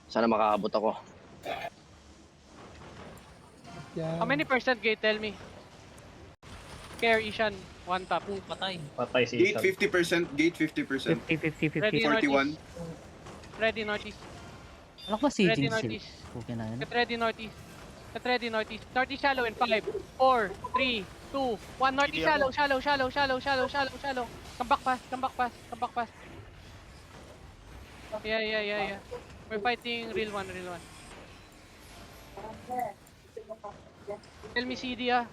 Sana makaabot ako. Yan. How many percent gate, tell me? Care, Ishan, one tap. Patay. Patay si Gate Ethan. 50%, gate 50%. 50, 50, 50. Ready, 41. Ready, northeast. Ano ba si Ready, Jin Sil? northeast. Okay na yun. Get ready, northeast. Get ready, northeast. Northeast shallow in 5, 4, 3, 2, 1. Northeast shallow, shallow, shallow, shallow, shallow, shallow, shallow. Come back fast, come back fast, come back fast. Yeah. We're fighting real one, real one. Tell me CD ah.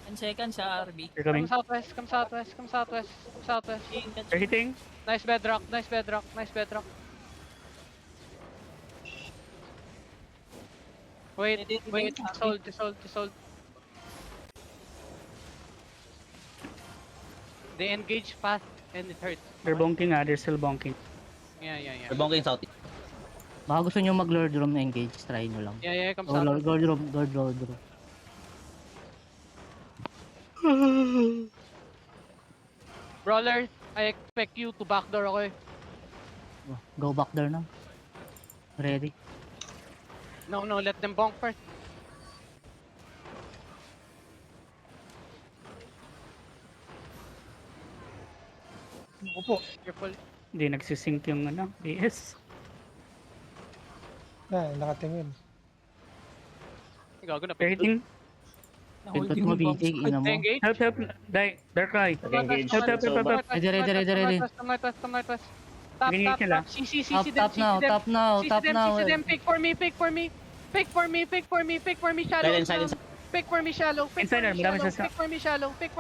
10 seconds sa RB. They're Come coming. southwest, come southwest, come southwest, come southwest. They're hitting. Nice bedrock, nice bedrock, nice bedrock. Wait, wait, just hold. They engage fast and it hurts. They're bonking they're still bonking. Yeah. Rebongking south. Baka gusto nyo mag-Lord Room na engage, try nyo lang. Yeah, come Oh, south. Lord Room. Brawler, I expect you to backdoor ako eh. Go back there na. Ready? No, let them bonk first. Opo, careful. Hindi nagsisync yung AS. Nakatingin. Gago na. They're hitting. Pintot mo, BJ, ina mo. Engage. Help. Dark Eye. Nag-engage. Help. Ready. Come northwest. Tap. Engage nila. CC Top now. CC them. Pick for me. Shallow. Silence. Pick for me shallow. Insider, madami sa- Pick for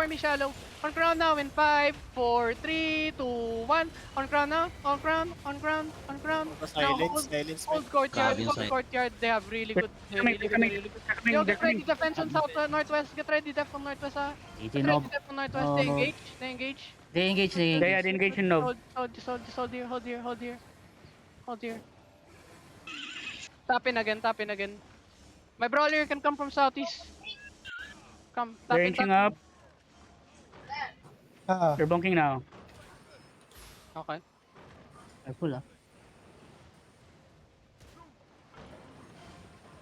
me shallow. On ground now in 5, 4, 3, 2, 1. On ground now. On ground. Now hold courtyard. Grabe yung Hold side. courtyard. They have really good. Coming. Yo, They're get ready coming. defense on south, northwest. Get ready def on northwest ah. BJ Get ready Nob. def on northwest. Oh, They no. engage. They engage. They engage in Nov. Just hold here. Tap in again. My brawler can come from southeast. Come, tap They're in. inching up. Ah, They're bonking now. Okay. Careful ah.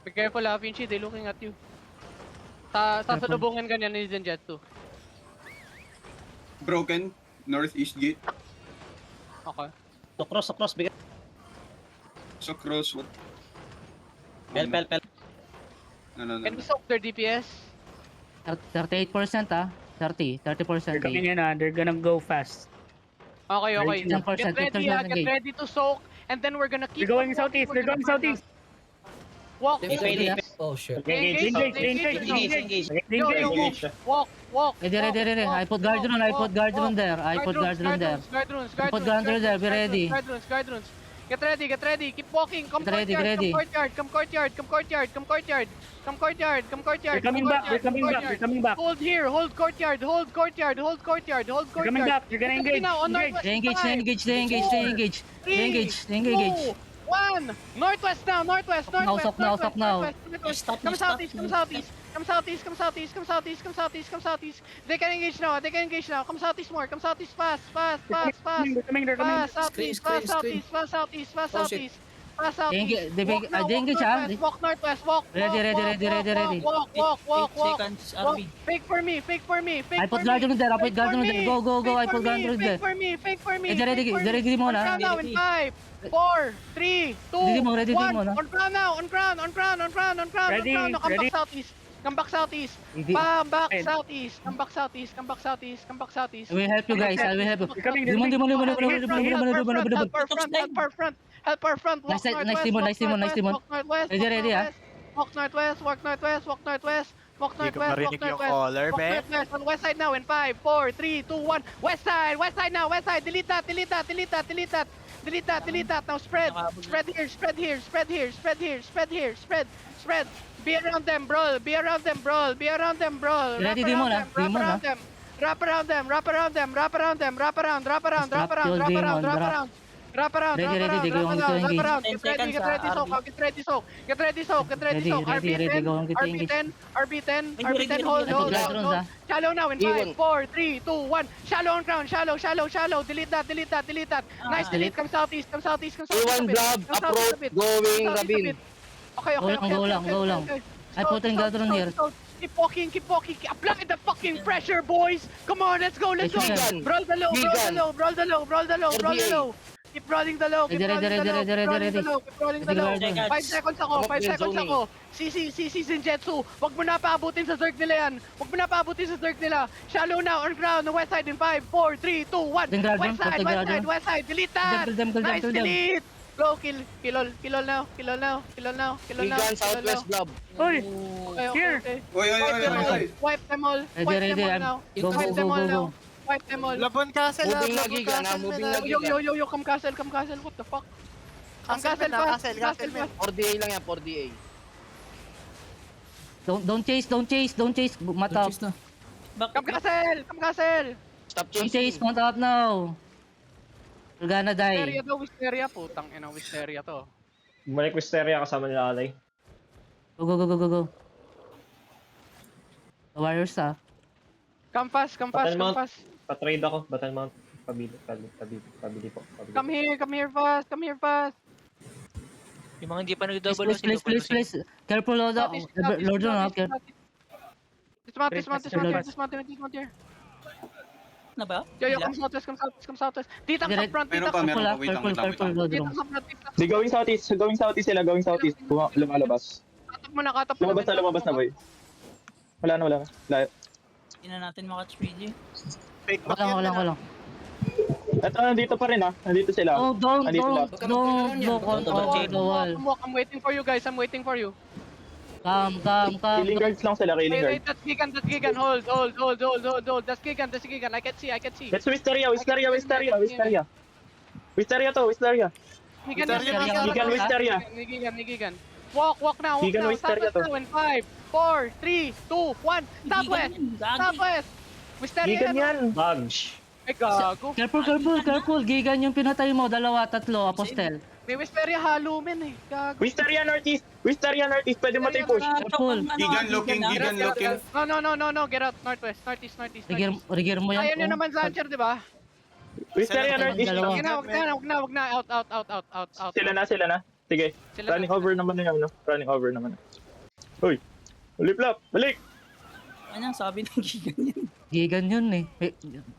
Be careful ah, Vinci. They looking at you. Sasalubungin ganyan ni Zenjetsu. Broken. Northeast gate. Okay. So cross. Bigyan. So cross. What? Pel. No. Can we soak their DPS? 38% ah. 30% They're coming eh. in They're gonna go fast. Okay. Reaching the percent, Get ready 10% get engage. ready to soak. And then we're gonna keep They're going on walking, southeast. we're They're gonna going burn southeast. them. Walk. Oh shit. Engage. Engage. Yo, Engage. walk. Ready. I put guard rune there. I put guard rune there. Guard runes. Put guard rune there, be ready. Guard runes. Get ready. Keep walking. Come Get ready, courtyard. get Come courtyard. They're coming back. Hold here. Hold courtyard. They're coming back. They're gonna engage. Now on northwest. They engage. 2, 1. Northwest now. Northwest. Sock now. Come southeast. They can engage now. Come southeast more. Come southeast fast. They're coming. Fast southeast. They engage ah. Walk northwest. Walk. Ready. Walk. 8 seconds RB. Fake for me. I put guard rune there. Go. I put guard rune there. Fake for me. Ready mo na. On ground now in 5, 4, 3, 2, Ready 1. mo na. On ground now. On ground. Ready, Now, come ready. back southeast. Come back southeast. I will help you guys. I will help you. Coming. Demon. Help our front. Walk Nice Demon. Ready, ah. Walk northwest. Hindi ko marinig yung caller, be. On west side now in 5, 4, 3, 2, 1. West side now. Delete that. Now spread here. Be around them, brawl. Ready, Demon, ah. Demon, ah. Wrap around them. Wrap around, Ready, wrap ready, around, they go wrap on to around, wrap engage. around. 10 Get ready, seconds, get ready, soak, RB. get ready, soak, get ready, soak, get ready, Ready, soak. ready, ready, go on to RB10, RB10, RB10, hold, ready, hold, ready. hold, hold. Shallow now in 5, 4, 3, 2, 1. Shallow on ground, shallow, shallow, shallow. Delete that, delete that, delete that. Nice, delete. Come southeast, come southeast, come southeast a A1 bit. blob, Come southeast a approach, bit. going Come southeast a Rabin. bit. Okay, Go okay, lang, okay, go okay, lang, okay, go okay, lang. okay. I put in Gadron here. Keep walking, keep walking. Apply the fucking pressure, boys. Come on, let's go, let's go. Gigan. Brawl the low, brawl the low, brawl the low, brawl the low, brawl the RBA. low. Keep brawling the low, keep Ready, brawling the ready, low, ready, keep ready, brawling the ready. low, keep brawling the Ready, low. ready. 5 seconds ako, 5 seconds zoning. ako. Si Zenjutsu, wag mo na paabutin sa Zerg nila yan. Wag mo na paabutin sa Zerg nila. Shallow now, on ground, the west side in 5, 4, 3, 2, 1. Then Gadron, West side, konti west Gadron. side, west side. Delete that. Kill them, kill them, Nice, kill them. delete. Go, kill all now, kill all now, kill all now, kill all now. Gigan, southwest blob. Okay, Uy! okay, Here. okay. Oy, oy, oy, oy, oy. Wipe them all. Ready, Wipe ready, them all I'm- now. go, Wipe go, them go, all go, now. go. Wipe them all. Labon Castle, Moving na Labon Giga, Castle moving na na Yo, Giga. yo, come castle, come castle. What the fuck? Come Castle castle na, fast. castle, Castle castle. fast. 4DA lang yan, 4DA. Don't chase. Mata up. Come castle, come castle. Stop Don't chase, chasing. mata up now. You're gonna Wisteria die. to, Wisteria. Putang ina, Wisteria to. Bumalik Wisteria kasama nila Alay. Go. The warriors ah. Come fast, come fast, come Battlemount. fast. Pa-trade ako, Battlemount. Pabili po. Come here fast. Yung mga hindi pa nag-double Please. Careful, Lord. Lord, no, careful. Dismount here. Na ba? Yo, Wala? come southwest. Dito sa Direct- front, dito Meron pa, sa meron front. pa. Wait lang, wait lang, wait lang. Lord. Dito sa front, dito sa Di going southeast sila, going southeast. Lumalabas. Katap mo na. Lumabas na boy. Wala na. Layo. Hindi na natin makatch PG. Fake back yan. Wala. Eto, nandito pa rin Nandito sila. Oh, don't Andito look on the wall. I'm waiting for you guys, I'm waiting for you. Come. Killing guards lang sila, killing Wait, guards. that's Gigan, hold. That's Gigan, I can see. That's Wisteria to, Wisteria. Gigan. Walk now, Gigan Wisteria Southwest to. now in 5, 4, 3, 2, 1. Southwest! Wisteria Gigan yan. Bugs. Ay, gago. Careful. Gigan yung pinatay mo. 2, 3, Apostel. May Wisteria halo men eh. Gago. Wisteria northeast, pwede mo tayo push. Careful. Gigan looking. No, get out. Northwest, northeast. Rigir mo yan. Ayaw nyo naman Zancher, di ba? Wisteria northeast. Dalawa. Wag na. Out. Sila na. Sige. Sila Running na. over naman. Uy. Ulip-lap, balik. Ano sabi ng Gigan yan? Gigan yun eh.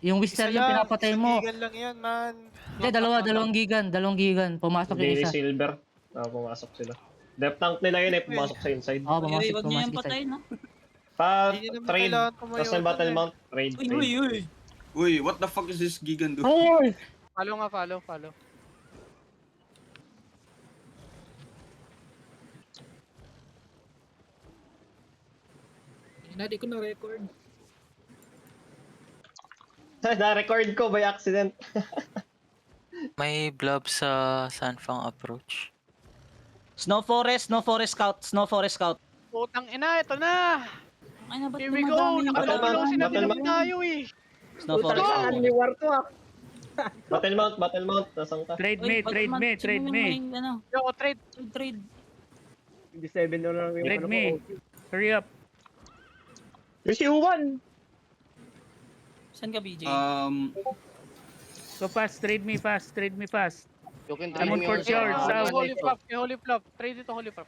Yung Wister yung pinapatay mo. Gigan lang yan, man. Hindi, dalawang gigan. Pumasok yung Daily isa. Silver. Pumasok sila. Depth tank nila yun pumasok sa inside. Oo, Uy, pumasok wag niyo yung isa. patayin ha. Hindi nyo naman Trade. kailangan tumayo Tapos yung doon Battlemount. Trade. Uy. Uy, what the fuck is this Gigan do? Follow. Hindi ko na-record. Na-record ko by accident. May blob sa Sanfang approach. Snow Forest Scout. Putang ina, ito na. Ay na, ba't Here we go. dumadami yung Nakatulong sinabi Battlemount. naman tayo eh. Snow Forest. Battlemount. Nasaan ka? Trade me. Ano, Yo, trade. trade. Trade me. Hurry up. Yung si Uwan. Saan ka BJ? Go fast, trade me fast. You can I'm on trade me courtyard, also. south. Holy flop. Trade ito, holy flop.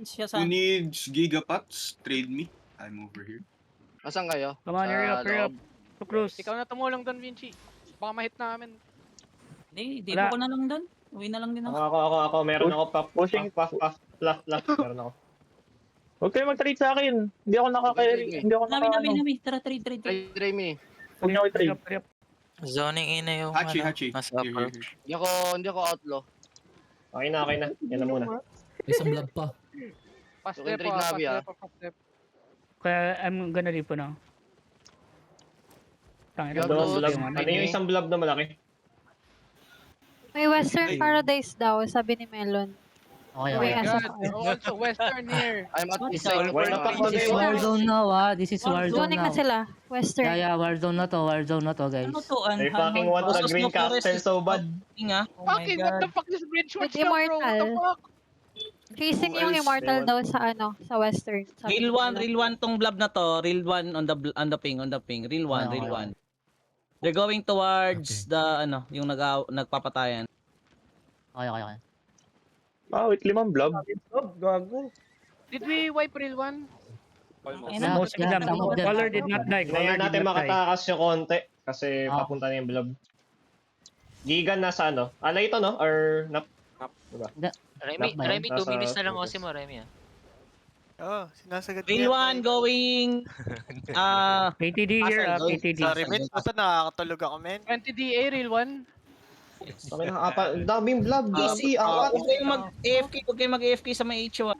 Siya Who saan? needs gigapots? Trade me. I'm over here. Asan kayo? Come on, hurry up. Loob. To cruise. Ikaw na tumulong doon, Vinci. Baka ma-hit namin. Hindi, Wala. ko na lang doon. Uwi na lang din ako. Ako. Meron ako Pushing. Puff. Meron ako. Huwag kayo mag-trade sa akin. Hindi ako nakaka-carry. Hindi ako Nami. Tara, trade. Trade me. Huwag niyo ako i-trade. Zoning in na yung Hachi. nasa Here. approach. Hindi ako outlaw. Okay na. Yan na muna. Isang blood pa. Fast You can step trade Navi, fast step. Kaya I'm gonna repo now. Tangina. Blob, Ano yung isang blob na malaki? May Western Ay. Paradise daw, sabi ni Melon. Okay, Oh my okay. god, they're also western here. I'm at This second Why the floor. fuck This is Okay, Warzone now, ah. This is Warzone Zoning now. na sila. Western. Yeah, Warzone na to, guys. Ano to? They fucking want the green castle so bad. Fucking what the fuck is Bridge With Watch now, bro? What the Immortal. fuck? Chasing Who yung else? Immortal They daw sa ano, sa Western. Sabi Real nila. one tong blob na to. Real one on the ping. Real one, Okay, real okay. one. They're going towards the ano, yung nagpapatayan. Okay. Ah, wait, limang blob. Did we wipe real one? Yeah, Most of them. some of them. Color did not die. Color Ngayon did natin not die. makatakas yung konti kasi Ah. papunta na yung blob. Gigan nasa ano? Ala ito no? Or nap? Remy, Knock ba yun? 2 Nasa minutes na lang focus. Osi mo, Remy ah. Oo, sinasagad Real one going PTD here, PTD. Sorry, mate. Puta, nakakatulog ako, men. 20 DA, real one. Kami daming blob. DC, awat. Huwag kayong mag-AFK, sa may HO.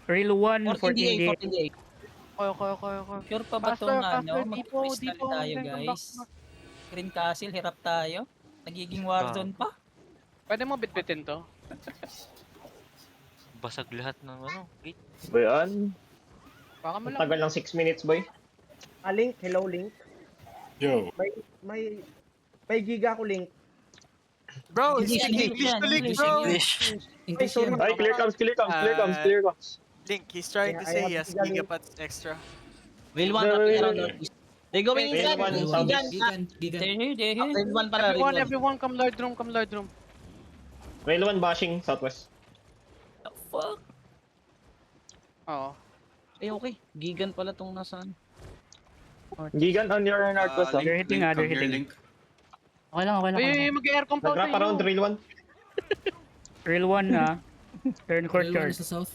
Real 1, 14 14 Okay. Sure pa ba Faster, itong faster, ano? Dipo, Mag-crystal Dipo, tayo, then come guys. Green Castle, hirap tayo. Nagiging Warzone pa. Pwede mo bitbitin to? Basag lahat ng ano, gate. Bayan. Baka mo Ang lang. tagal ng 6 minutes boy. Link, hello Link. Yo. May giga ko Link. Bro, English, speak English to Link, English, bro. English. English sorry. yun. Ay, clear comes. Link, he's trying to Yeah, I say he have has giga gigapats extra. Real one, They going Real inside. one, Gigan. They're here. Real one pala, real one. Everyone, come Lord room, come Lord room. Rail 1 bashing southwest. Fuck. Oo. Eh, okay. Gigan pala tong nasaan. Gigan on your northwest, Link, They're hitting, Link, they're come here, hitting. Link. Okay lang. Ay, mag-aircom pa Nag-wrap around rail 1. Real 1 na. Turn courtyard. south.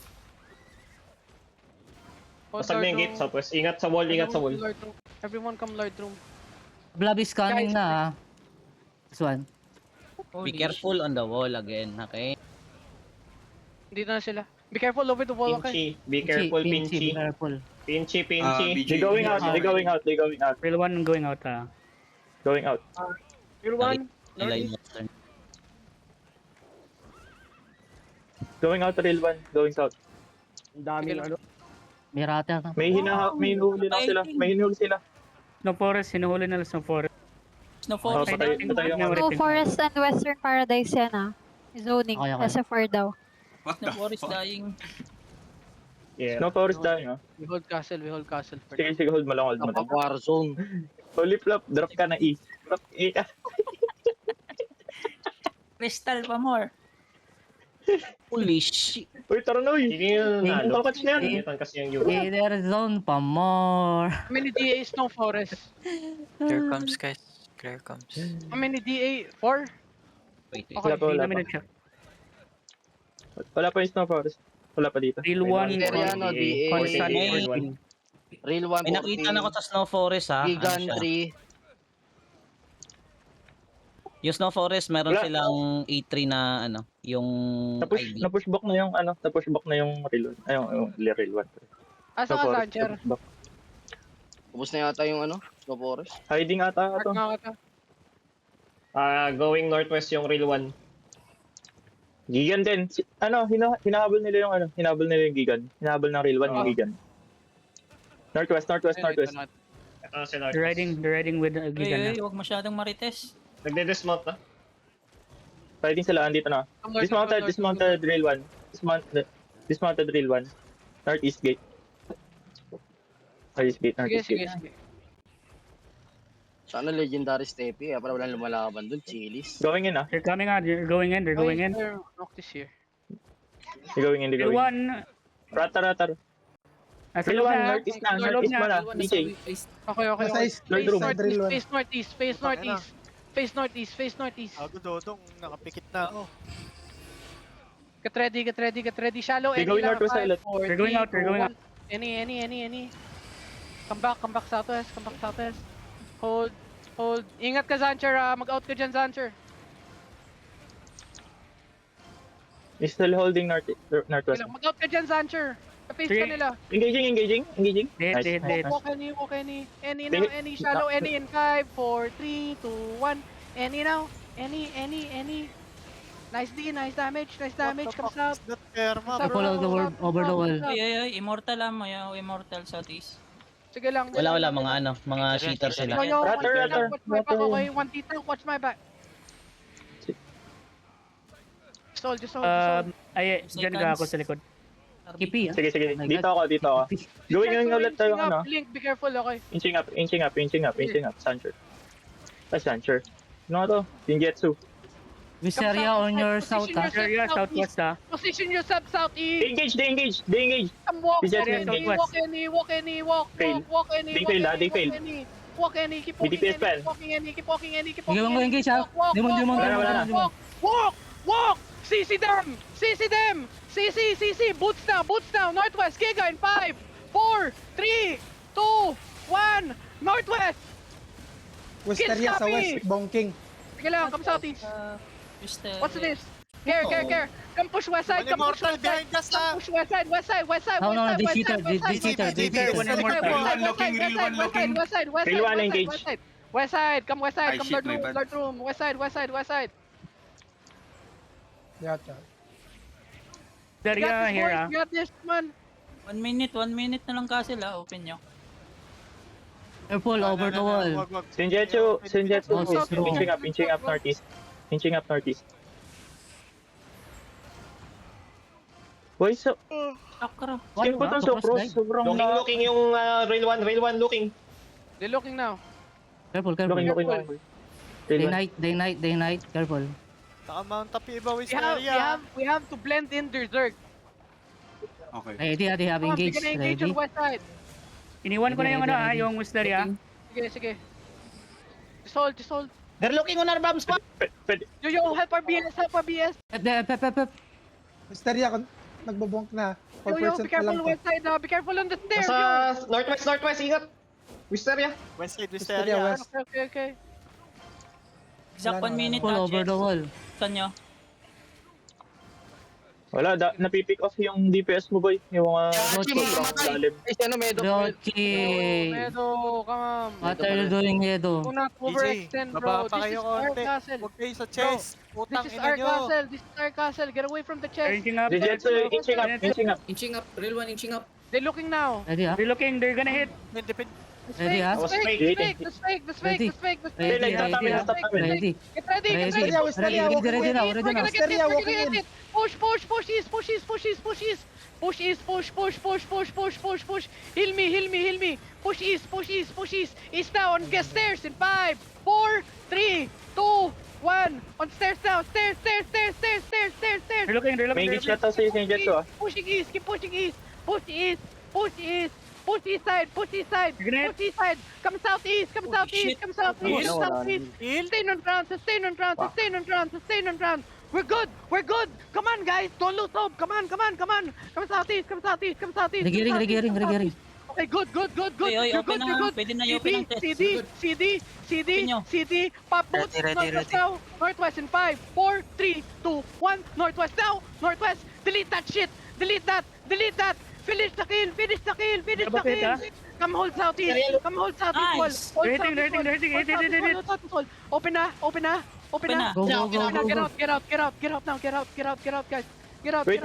Pasag na yung gate southwest. Ingat sa wall, ingat sa wall. Everyone come Lord room. Blob is coming Guys, na, ah. This one. Be careful on the wall again, okay? Hindi na sila. Be careful over the wall, okay? Pinchy. Be careful, Be Pinchy. careful. Pinchy. BJ, going out. Real 1 going out, Going out. Real one. Nila yung western. Going out, real one. Going south. Ang daming Sige ano. May rata. May hinuli lang sila. May hinuli sila. Snow Forest, sinuhuli nila Snow Forest. Snow Forest. patay yung So, Forest and Western Paradise yan ah. Zoning. Okay. SFR daw. What the Snow Forest fuck? dying. Yeah. Forest dying, ah. We hold castle for Sige, hold mo lang, Kapag Warzone. Holy flop, drop ka na E. Drop E ka. Crystal pa more. Holy shit. Uy, tara na, uy. Hindi yun nalo. Bakit yan? Initan kasi yung Euro. Either zone pa more. How many DA is Snow Forest? Clear comes, guys. Clear comes. How many DA? 4? Wait, Okay. Hindi namin nag-check. Wala pa yung Snow Forest. Wala pa dito. Real 1, Seriano, DA. constant. Real 1, May nakita na ko sa Snow Forest, ha? Gigan Ano siya? 3. Yung Snow Forest, meron Wala. silang A3 na, ano, yung ID. Na-pushback na yung, na-pushback na yung real one. Ay, yung real one. Asa ka, Launcher? Na-pushback. Ubus na yata yung ano, Snow Forest. Hiding ata Mark ito. nga kita. Going northwest yung rail 1. Gigan din. Hinahabol nila yung hinahabol nila yung Gigan. Hinahabol ng real one yung Gigan. Northwest. Ito si They're riding with Gigan na. Huwag masyadong marites. Nagde-dismount na. Fighting sila, andito na. Dismounted rail one. Dismounted rail one. Northeast gate. Northeast gate. Sige. Sana legendary steppy, para walang lumalaban dun, Chili's. Going in, ah. They're coming out, they're going in. Noctis here. They're going in, Real 1, Rata. nasa Real loob one, na. northeast na. Sa loob Northeast mo na. DJ. Okay. Face northeast. Ako, Dodong, nakapikit na ako. Get ready. Shallow, They're going northwest five, island. four, They're going three, out, they're two, going one. Any. Come back southwest. Hold. Ingat ka, Zancher. Mag-out ka dyan, Zancher. He's still holding northwest. Mag-out ka dyan, Zancher. Ka-face ka Three. nila. Engaging. Hit. Walk any now. Any shallow. Any in 5, 4, 3, 2, 1. Any now. Any. Nice D, nice damage, comes out. That Perma, Careful bro. of the word over the wall. Ay, immortal lang mo immortal southeast. Sige lang. Wala, mga cheater Yo, sila. yo, Ratter, ratter, watch my back, ratter. okay? 1 T tank, watch my back. Just hold. Ay, dyan ka ako sa likod. Kipi, ah. Sige, sige. Dito ako. Gawin yung ulit tayo ano. Link, be careful, okay? Inching up. Sancher. Sancher. Ano to? Jingetsu. Wisteria on your south, ah. Wisteria, southwest, ah. Position yourself southeast. They engage. Come walk, Wisteria, any, southwest. walk any, walk Fail. any, They walk failed, any, they failed. walk any, keep walking BDPS any, plan. keep walking any. Sige, mo engage, ah. Demon. Wala na. Walk! CC them! CC! Boots now! Northwest, Giga in 5, 4, 3, 2, 1, Northwest! Wisteria sa copy. west, Bongking. Sige lang, come southeast. What's this? Care. Come push west side, come push Immortal west side. behind us, ah. Push west side. No, this cheater. Real one engage. West side, come west side, Ay, come shit, my bad. guard room. West side. Yata. Wisteria here, ah. You got this, man. 1 minute na lang castle open nyo. Careful over the wall. Wag. Senjutsu. Oh, it's wrong. Inching up northeast. Boy, so... Akra. Simple to so cross. Sobrang Looking yung rail 1 looking. They're looking now. Careful. Looking. Day night. Careful. Naka-mount up iba, We Wisteria. have to blend in their Zerg. Okay. Ready, they have Come on, engaged. we're gonna engage on Ready. west side. Iniwan ko na yung yung Wisteria. Sige. Just hold. They're looking on our bomb spot. Yo, help our BS. Pep. Wisteria, nagbobonk na. Yo, 4% be na careful lang. west side, be careful on the stairs, yo. Sa northwest, ingat. Wisteria. West side, Wisteria Wisteria. west. Okay. Exact 1 minute Pull over the wall. Saan nyo? Wala, napipick off yung DPS mo, boy. Yung mga Rochi. sobrang lalim. Ay, si ano, Medo. Rochi. Medo, come on. What are you doing, Edo? Do not overextend, bro. baba pa This is kayo our konti. castle. Huwag kayo sa chest. Putang This is ina our nyo. castle. This is our castle. Get away from the chest. Inching up. Jingetsu, inching up. They're looking now. Ready, ah. They're looking. They're gonna hit. Ready, ah. The fake. Ready. Ready, Ready. Get ready. Wisteria now. We're gonna get Wisteria this. We're walking gonna in. get it. Push east. Push. Heal me. Push east. East now on guest stairs in 5, 4, 3, 2, 1. On stairs now. Stairs. They're looking. May engage na to si Senjutsu, ah. Pushing east. Keep pushing east. Push east. Push east side. Push east side. Come southeast. shit. Sustain on ground. We're good. Come on, guys. Don't lose hope. Come on. Come southeast. Regearing. Okay, good. Oy, You're open good. na. Pwede na i-open ang test. CD. nyo. Pop boots. Ready. Northwest now. Northwest in 5, 4, 3, 2, 1. Northwest now. Northwest. Delete that shit. Delete that. Finish the kill. Come hold southeast. Wall. Nice. Hold They're hitting. southeast wall. Open na. Open na. Go. Get out now. Get out, guys. Get out. Wait.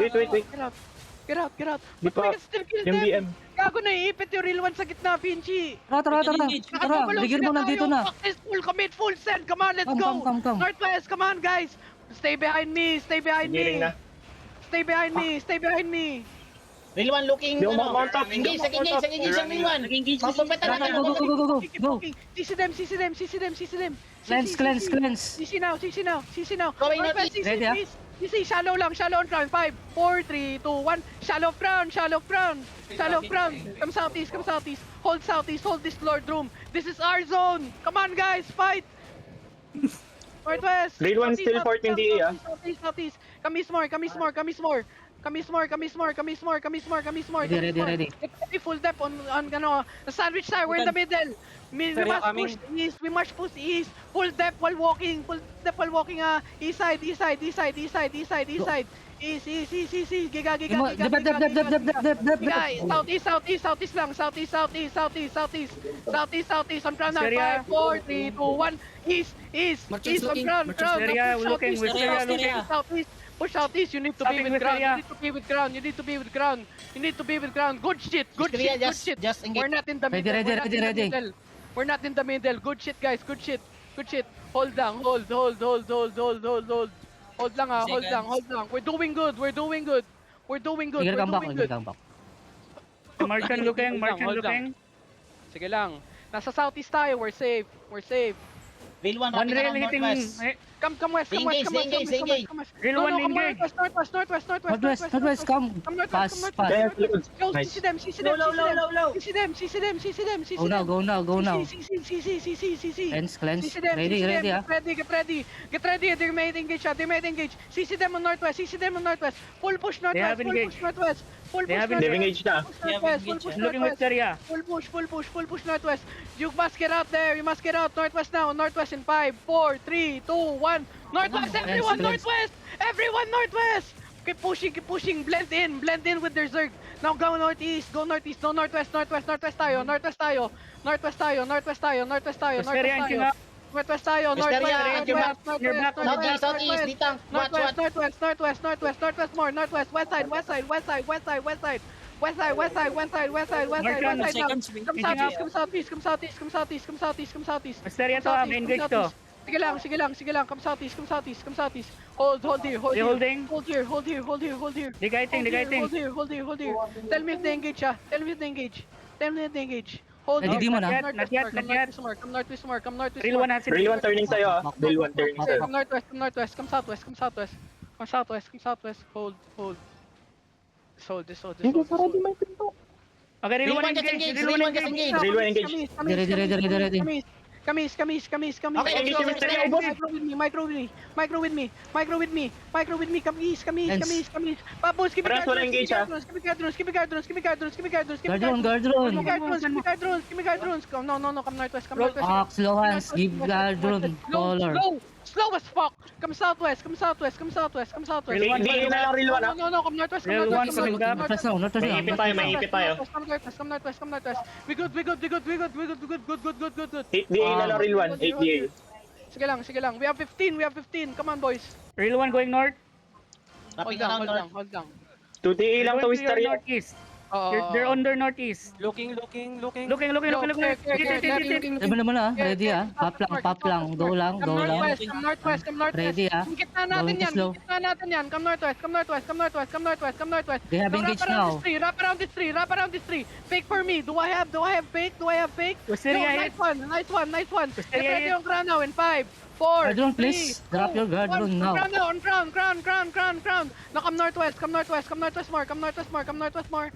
Get out. Di But pa, we can still kill yung them. BM. Gago na iipit yung real one sa gitna, Vinci. Tara. Nakapagulong Regear mo sila nandito tayo. na. Fuck this, full commit, full send. Come on, let's go. Come. Northwest, come on, guys. Stay behind me. Giring na. Stay behind me. Real one looking. Yung mount up. Engage ang real one. Nag-engage. Mapapetan na Go. CC them. Cleanse. CC now. Going Northwest, northeast. Ready, ah? CC, shallow on ground. 5, 4, 3, 2, 1. Shallow ground. Come southeast. Hold southeast. Hold this Lord Room. This is our zone. Come on, guys, fight. Northwest. Grade 1 still Southeast, 14 DA, ah. Southeast. Come east more. Come east more, come east more, come east more, come east more, come east more. Ready, come east ready, more. ready. Get ready, full depth on ano, the sandwich side, we're in the middle. We Sorry, must coming. push east, we must push east. Full depth while walking, east side, east side, east side, east side, east side, east side. East, giga, giga, Imo, giga, dep, dep, giga, dep, dep, giga, dep, dep, dep, giga. dep. Southeast lang, southeast on ground now. Wisteria. 5, 4, 3, 2, 1. East on ground. Wisteria, we're looking, Wisteria, looking. Push southeast, you need to be Stopping with ground. Wisteria. You need to be with ground. You need to be with ground. You need to be with ground. Good shit, good shit, good shit. We're not in the Ready, middle. ready, We're not ready, in the ready. middle. We're not in the middle. Good shit, guys. Good shit. Good shit. Hold down. Hold. Hold lang ah. Hold lang. We're doing good. We're doing good. We're doing good. Sige, We're come back, doing sige, good. come back. Merchant looking, merchant Hold looking. Sige lang. Nasa southeast tayo. We're safe. We're safe. One rail hitting. Come west. Come west. Come west. Rail No, one come engage. northwest. Come. Pass, pass. Kaya, likod. Go, Nice. see them. Go now. See. Cleanse, cleanse. See them, Ready, see ready, them. ah. Get ready. They made engage. See them on northwest. Full push They have northwest. Full They push have They've northwest. engaged na. Full push Looking northwest. Wisteria. Full push northwest. You must get out there. You must get out northwest now. Northwest in 5, 4, 3, 2, 1. Northwest, everyone Cleanse. northwest. Everyone northwest. Keep pushing. Blend in with their Zerg. Now go northeast. No, northwest tayo. Wisteria inching up. Northwest tayo. Wisteria, and your back, Northwest more. Northwest, west side. Come southeast. Wisteria to, engage to. Sige lang. Come southeast. Hold here. They holding. Hold here. Digating. Hold here. Tell me if they engage, ah. Tell me if they engage. Hold Ready, on. Demon, ah. Not yet. Come northwest more. Rail one has it. Rail 1 turning sa'yo ah. Rail 1 turning sa'yo. Come northwest. Come southwest. Hold. This hold. Okay, rail one engage. Rail one engage. Rail 1 engage. Ready. Come east. Okay, engage yung Wisteria, ubos. Micro with me. Come east. Papos, give me Parang wala engage, ah. Give me guard drones. Give me guard drones. No. Come northwest. Slow hands, give guard drone. Color. Slow as fuck. Come southwest. Rail one. Hindi na lang rail 1 ah. No. Come northwest. Rail one coming back. Northwest now. May ipit tayo. Come northwest. We good. Good. 8 DA na lang rail 1. 8 DA. Sige lang. We have 15. Come on, boys. Rail one going north. Hold down. 2 DA lang to Going to your Wisteria. northeast. They're on their northeast. Looking. Looking. Naman ah. Ready ah. Pop lang. Go lang. Come northwest. Ready ah. Gitna natin yan. Come northwest. They have engaged now. Wrap around this tree. Fake for me. Do I have fake? Wisteria hit. Nice one. Get Wisteria ready hit. on ground now in 5, 4, Guard drone, 3, please. Drop your guard drone now. On ground. Now come northwest more.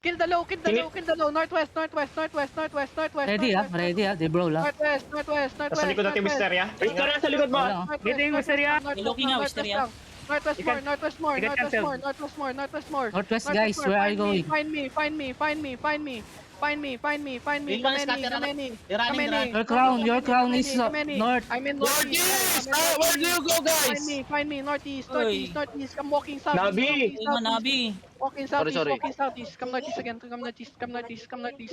Kill the low. Northwest. Ready ah. They brawl ah. Northwest. Sa likod natin Wisteria. Wisteria sa likod mo. Wala. Getting Wisteria. Northwest more. Northwest guys, where are you going? Find me. Your crown is north. Where I'm in do you go, guys? Find me. Northeast. Come walking south. Nabi. Walking Sorry. southeast. Come northeast again. Come northeast. Hindi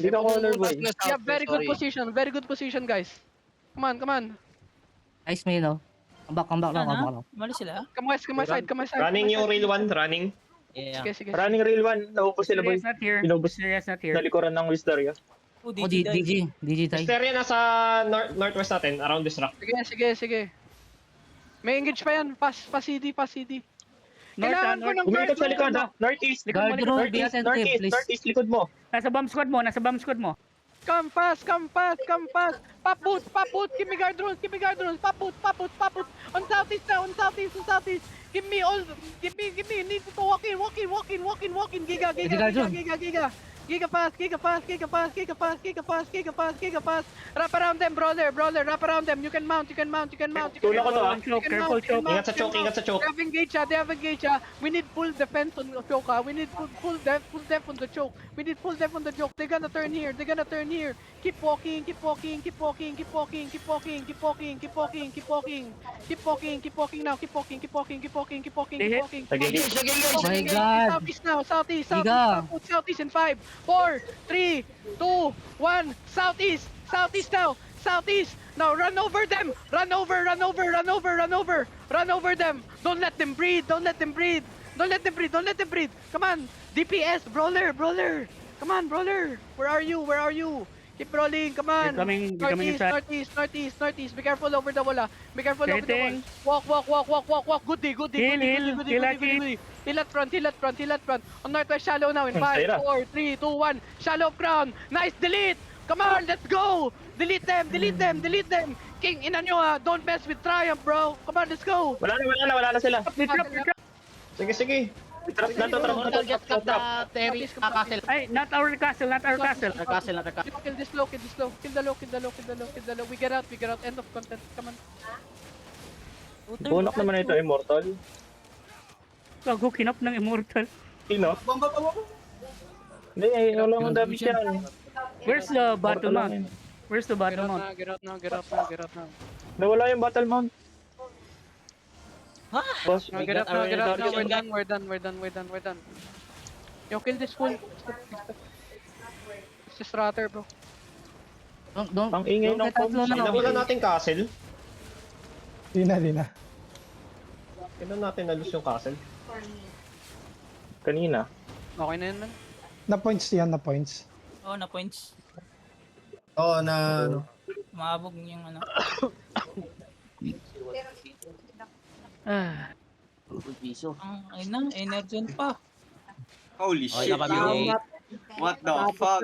ka color boy. You have very good position, guys. Come on. Nice me no. Come back lang. Mali sila. Come west side. Running yung rail 1. Running. Yeah. Sige. Running rail 1. Naupos sila boy. Wisteria's not here. Inubos Wisteria's not here. sa likuran ng Wisteria. Oh, Oh, DG tayo. Wisteria nasa northwest natin, around this rock. Sige. May engage pa yan. Pass CD. Kailangan ko ng Umikot sa guard likod drone. ha. Northeast. Guard drone, be attentive, please. Northeast, likod mo. Nasa bomb squad mo. Come fast. Paput. Give me guard drones. Paput. On southeast now. Give me. Need to walk in. Giga. Giga fast, giga fast, giga fast, giga fast, giga fast, giga fast, giga fast. Wrap around them, brawler, wrap around them. You can mount, you can mount, you can mount. Tulak ko to, ah. Careful, choke. Ingat sa choke, ingat sa choke. They have engage, they have engage. We need full defense on choke. We need full depth on the choke. We need full depth on the choke. They're gonna turn here. They're gonna turn here. Keep walking, keep walking, keep walking, keep walking, keep walking, keep walking, keep walking, keep walking, keep walking, keep walking now. Keep walking, keep walking, keep walking, keep walking, keep walking. Oh my God. Southeast now, southeast, Giga. southeast, southeast in 5, 4, 3, 2, 1. Southeast, southeast now, southeast. Now run over them. Run over, run over, run over, run over. Run over them. Don't let them breathe. Don't let them breathe. Don't let them breathe. Don't let them breathe. Come on. DPS, brawler, brawler. Come on, brawler. Where are you? Where are you? Keep rolling. Come on. They're coming Northeast, inside. northeast, northeast, northeast. Be careful over the wall. Be careful over the wall. Hitting. Walk, walk, walk, walk, walk, walk. Good day, good day, Heal, good day, heal, good day, heal, good day, heal. good day. Heal at front, heal at front, heal at front. On northwest shallow now in Hmm, 5, Saira. 4, 3, 2, 1. Shallow crown. Nice delete. Come on, let's go. Delete them, delete them, delete them. King, ina nyo ha. Don't mess with Triumph, bro. Come on, let's go. Wala na sila. Sige, sige. Trap na to, trap na to, Get trap, trap. Terry, castle. Ay, not our castle, not our castle. Castle, not our castle. Kill this low, kill this low. Kill the low, kill the low, kill the low, kill the low. We get out, we get out. End of content. Come on. Bunak naman ito, Immortal. Gago, kinap ng immortal. Sino? Hindi, wala mong damage yan. Where's the battle Immortal lang mount? yun. Where's the Get battle out mount? now, get out now, get out now, get out now. Nawala yung battle mount. Ha? Boss, No, We get got out now, our get out now. reduction We're gap. done, we're done, we're done, we're done, we're done. Yo, kill this fool. It's just Ratter, bro. Don't, ang ingay ng get out comms. na. Inabulan natin castle. Di na, di na. Kailan natin nalus yung castle? Kanina. Okay na yun, man. Na points yan, na points. Oh, na points. Oo, na ano. Maabog yung ano. Ah, Piso. Ang, ayun na, energen pa. Holy Okay, shit. napabigay. What the fuck?